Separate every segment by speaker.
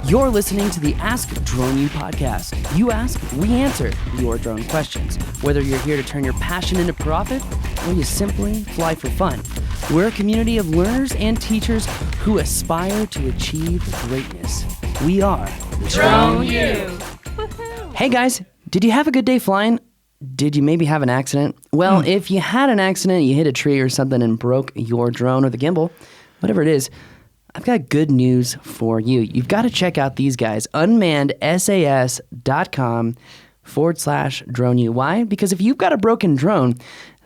Speaker 1: You're listening to the Ask Drone U podcast. You ask, we answer your drone questions. Whether you're here to turn your passion into profit or you simply fly for fun, we're a community of learners and teachers who aspire to achieve greatness. We are
Speaker 2: Drone U.
Speaker 1: Hey guys, did you have a good day flying? Did you maybe have an accident? Well, if you had an accident, you hit a tree or something and broke your drone or the gimbal, whatever it is, I've got good news for you. You've got to check out these guys, unmannedsas.com/drone U. Why? Because if you've got a broken drone,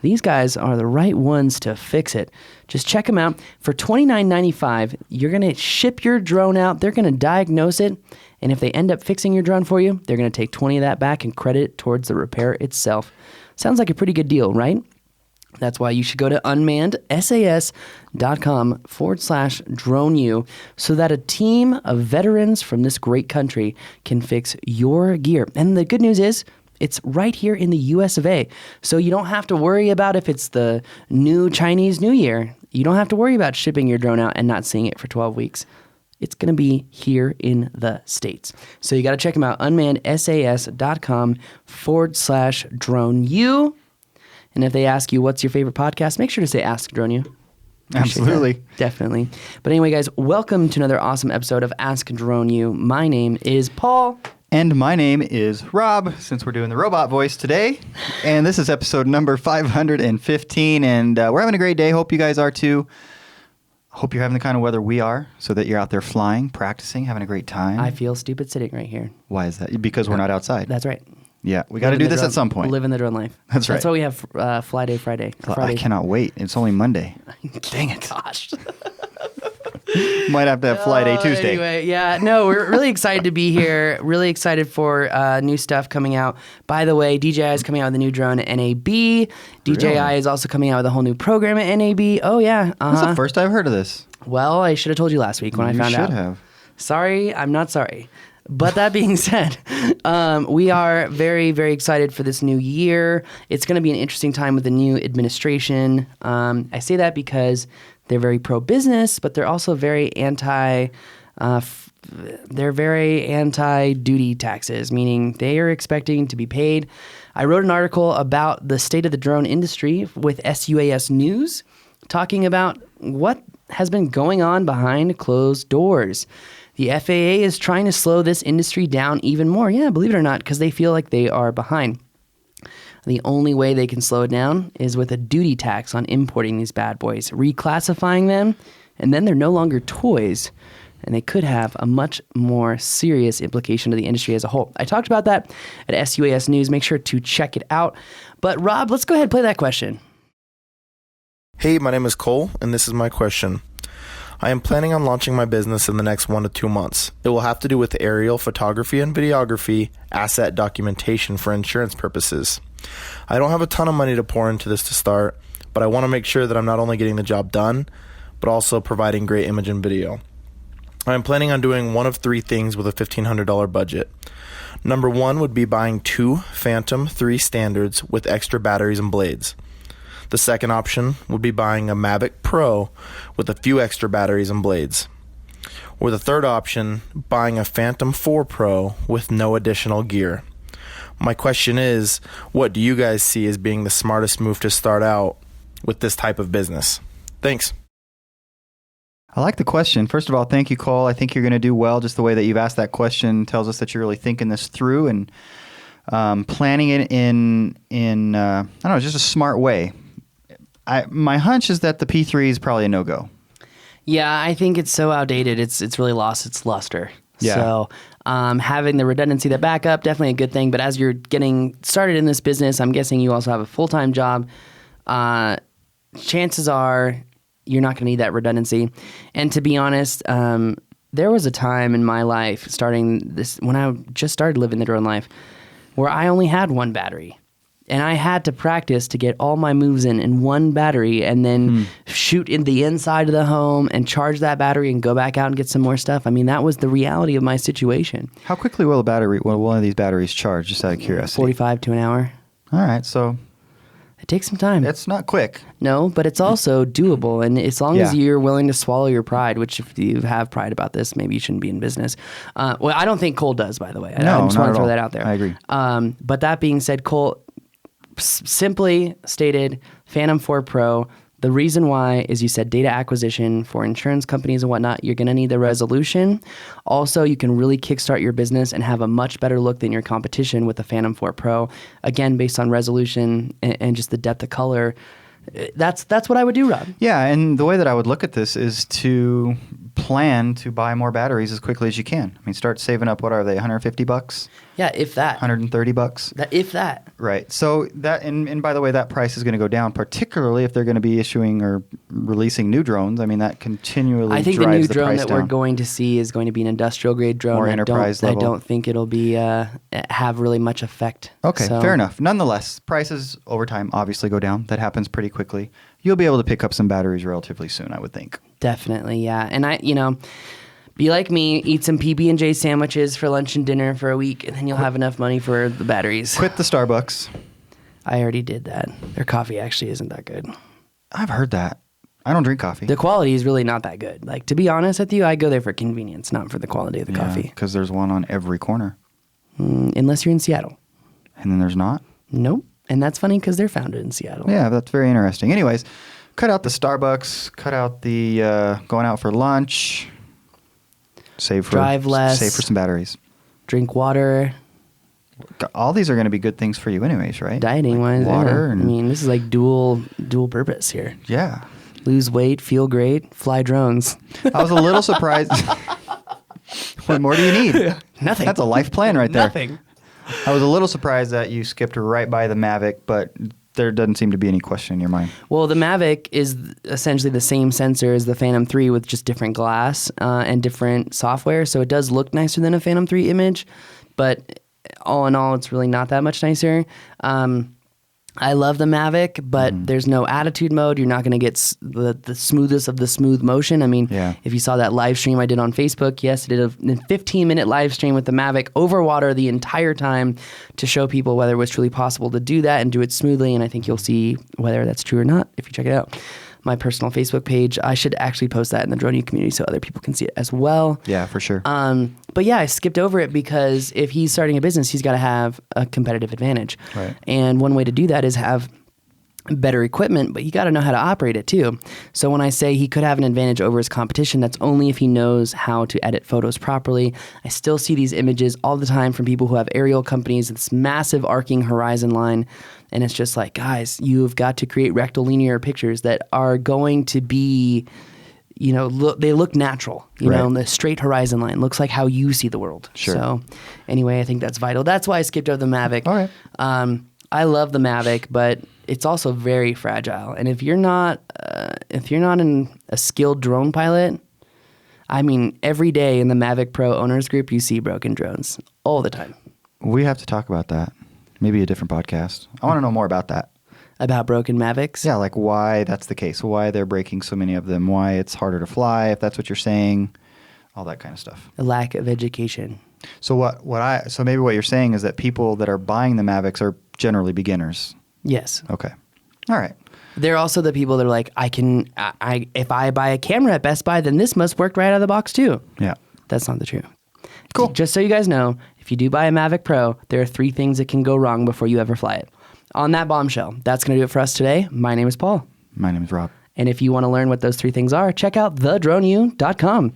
Speaker 1: these guys are the right ones to fix it. Just check them out. For $29.95, you're going to ship your drone out. They're going to diagnose it. And if they end up fixing your drone for you, they're going to take 20 of that back and credit it towards the repair itself. Sounds like a pretty good deal, right? That's why you should go to unmannedsas.com/drone U so that a team of veterans from this great country can fix your gear. And the good news is, it's right here in the US of A. So you don't have to worry about if it's the new Chinese New Year. You don't have to worry about shipping your drone out and not seeing it for 12 weeks. It's going to be here in the States. So you got to check them out, unmannedsas.com/drone U. And if they ask you what's your favorite podcast, make sure to say Ask Drone U.
Speaker 3: Absolutely.
Speaker 1: Definitely. But anyway, guys, welcome to another awesome episode of Ask Drone U. My name is Paul.
Speaker 3: And my name is Rob, since we're doing the robot voice today. And this is episode number 515. And we're having a great day. Hope you guys are too. Hope you're having the kind of weather we are, so that you're out there flying, practicing, having a great time.
Speaker 1: I feel stupid sitting right here.
Speaker 3: Why is that? Because we're not outside.
Speaker 1: That's right.
Speaker 3: Yeah, we got to do this at some point.
Speaker 1: Living the drone life.
Speaker 3: That's right.
Speaker 1: That's why we have Fly Day Friday.
Speaker 3: I cannot wait. It's only Monday. Dang it.
Speaker 1: Gosh.
Speaker 3: Might have to have Fly Day Tuesday.
Speaker 1: Anyway, yeah, no, we're really excited to be here. Really excited for new stuff coming out. By the way, DJI is coming out with a new drone at NAB. DJI is also coming out with a whole new program at NAB. Oh, yeah.
Speaker 3: That's the first I've heard of this.
Speaker 1: Well, I should have told you last week when I found out.
Speaker 3: You should have.
Speaker 1: Sorry, I'm not sorry. But that being said, we are very, very excited for this new year. It's going to be an interesting time with the new administration. I say that because they're very pro-business, but they're also very anti-duty taxes, meaning they are expecting to be paid. I wrote an article about the state of the drone industry with SUAS News, talking about what has been going on behind closed doors. The FAA is trying to slow this industry down even more. Yeah, believe it or not, because they feel like they are behind. The only way they can slow it down is with a duty tax on importing these bad boys, reclassifying them, and then they're no longer toys, and they could have a much more serious implication to the industry as a whole. I talked about that at SUAS News. Make sure to check it out. But Rob, let's go ahead and play that question.
Speaker 4: Hey, my name is Cole, and this is my question. I am planning on launching my business in the next 1 to 2 months. It will have to do with aerial photography and videography, asset documentation for insurance purposes. I don't have a ton of money to pour into this to start, but I want to make sure that I'm not only getting the job done, but also providing great image and video. I am planning on doing one of 3 things with a $1,500 budget. Number 1 would be buying 2 Phantom 3 standards with extra batteries and blades. The second option would be buying a Mavic Pro with a few extra batteries and blades. Or the third option, buying a Phantom 4 Pro with no additional gear. My question is, what do you guys see as being the smartest move to start out with this type of business? Thanks.
Speaker 3: I like the question. First of all, thank you, Cole. I think you're going to do well. Just the way that you've asked that question tells us that you're really thinking this through and planning it in I don't know, just a smart way. My hunch is that the P3 is probably a no-go.
Speaker 1: Yeah, I think it's so outdated. It's really lost its luster.
Speaker 3: Yeah.
Speaker 1: So having the redundancy, the backup, definitely a good thing. But as you're getting started in this business, I'm guessing you also have a full-time job. Chances are you're not going to need that redundancy. And to be honest, there was a time in my life when I just started living the drone life where I only had one battery. And I had to practice to get all my moves in one battery and then shoot in the inside of the home and charge that battery and go back out and get some more stuff. I mean, that was the reality of my situation.
Speaker 3: How quickly will one of these batteries charge, just out of curiosity?
Speaker 1: 45 to an hour.
Speaker 3: All right, so
Speaker 1: It takes some time.
Speaker 3: It's not quick.
Speaker 1: No, but it's also doable. And as long as
Speaker 3: Yeah.
Speaker 1: you're willing to swallow your pride, which if you have pride about this, maybe you shouldn't be in business. Well, I don't think Cole does, by the way. I just
Speaker 3: not
Speaker 1: want
Speaker 3: at
Speaker 1: to throw
Speaker 3: all.
Speaker 1: that out there.
Speaker 3: I agree.
Speaker 1: But that being said, Cole, simply stated, Phantom 4 Pro, the reason why is you said data acquisition for insurance companies and whatnot. You're going to need the resolution. Also, you can really kickstart your business and have a much better look than your competition with the Phantom 4 Pro. Again, based on resolution and just the depth of color. That's what I would do, Rob.
Speaker 3: Yeah, and the way that I would look at this is to plan to buy more batteries as quickly as you can. I mean, start saving up. What are they? $150?
Speaker 1: Yeah, if that.
Speaker 3: $130?
Speaker 1: If that.
Speaker 3: Right. So that, and by the way, that price is going to go down, particularly if they're going to be issuing or releasing new drones. I mean, that continually
Speaker 1: I think the
Speaker 3: drives
Speaker 1: new
Speaker 3: the
Speaker 1: drone
Speaker 3: price
Speaker 1: that
Speaker 3: down.
Speaker 1: we're going to see is going to be an industrial grade drone.
Speaker 3: More enterprise level.
Speaker 1: I don't think it'll be have really much effect.
Speaker 3: Okay,
Speaker 1: So-
Speaker 3: fair enough. Nonetheless, prices over time obviously go down. That happens pretty quickly. You'll be able to pick up some batteries relatively soon, I would think.
Speaker 1: Definitely, yeah. And be like me, eat some PB&J sandwiches for lunch and dinner for a week, and then you'll have enough money for the batteries.
Speaker 3: Quit the Starbucks.
Speaker 1: I already did that. Their coffee actually isn't that good.
Speaker 3: I've heard that. I don't drink coffee.
Speaker 1: The quality is really not that good. Like, to be honest with you, I go there for convenience, not for the quality of the coffee.
Speaker 3: Because there's one on every corner.
Speaker 1: Unless you're in Seattle.
Speaker 3: And then there's not?
Speaker 1: Nope. And that's funny because they're founded in Seattle.
Speaker 3: Yeah, that's very interesting. Anyways, cut out the Starbucks, cut out the going out for lunch,
Speaker 1: Drive less.
Speaker 3: save for some batteries.
Speaker 1: Drink water.
Speaker 3: All these are going to be good things for you anyways, right?
Speaker 1: Dieting wise,
Speaker 3: water
Speaker 1: yeah.
Speaker 3: and
Speaker 1: I mean, this is like dual purpose here.
Speaker 3: yeah.
Speaker 1: Lose weight, feel great, fly drones.
Speaker 3: I was a little surprised. What more do you need?
Speaker 1: Nothing.
Speaker 3: That's a life plan right there.
Speaker 1: Nothing.
Speaker 3: I was a little surprised that you skipped right by the Mavic, but there doesn't seem to be any question in your mind.
Speaker 1: Well, the Mavic is essentially the same sensor as the Phantom 3 with just different glass and different software. So it does look nicer than a Phantom 3 image, but all in all, it's really not that much nicer. I love the Mavic, but there's no attitude mode. You're not going to get the smoothest of the smooth motion. I mean, if you saw that live stream I did on Facebook, yes, I did a 15-minute live stream with the Mavic over water the entire time to show people whether it was truly possible to do that and do it smoothly. And I think you'll see whether that's true or not if you check it out. My personal Facebook page. I should actually post that in the Drone U community so other people can see it as well.
Speaker 3: Yeah, for sure.
Speaker 1: But yeah, I skipped over it because if he's starting a business, he's got to have a competitive advantage.
Speaker 3: Right.
Speaker 1: And one way to do that is have better equipment, but you got to know how to operate it too. So when I say he could have an advantage over his competition, that's only if he knows how to edit photos properly. I still see these images all the time from people who have aerial companies, this massive arcing horizon line. And it's just like, guys, you've got to create rectilinear pictures that are going to be, they look natural. You know, the straight horizon line looks like how you see the world.
Speaker 3: Sure.
Speaker 1: So anyway, I think that's vital. That's why I skipped over the Mavic.
Speaker 3: All right.
Speaker 1: I love the Mavic, but it's also very fragile. And if you're not a skilled drone pilot, I mean, every day in the Mavic Pro owners group, you see broken drones all the time.
Speaker 3: We have to talk about that. Maybe a different podcast. I want to know more about that.
Speaker 1: About broken Mavics?
Speaker 3: Yeah, like why that's the case, why they're breaking so many of them, why it's harder to fly, if that's what you're saying, all that kind of stuff.
Speaker 1: A lack of education. So
Speaker 3: So maybe what you're saying is that people that are buying the Mavics are generally beginners.
Speaker 1: Yes.
Speaker 3: Okay. All right.
Speaker 1: They're also the people that are like, if I buy a camera at Best Buy, then this must work right out of the box too.
Speaker 3: Yeah.
Speaker 1: That's not the truth.
Speaker 3: Cool.
Speaker 1: Just so you guys know, if you do buy a Mavic Pro, there are 3 things that can go wrong before you ever fly it. On that bombshell, that's going to do it for us today. My name is Paul.
Speaker 3: My name is Rob.
Speaker 1: And if you want to learn what those 3 things are, check out thedroneu.com.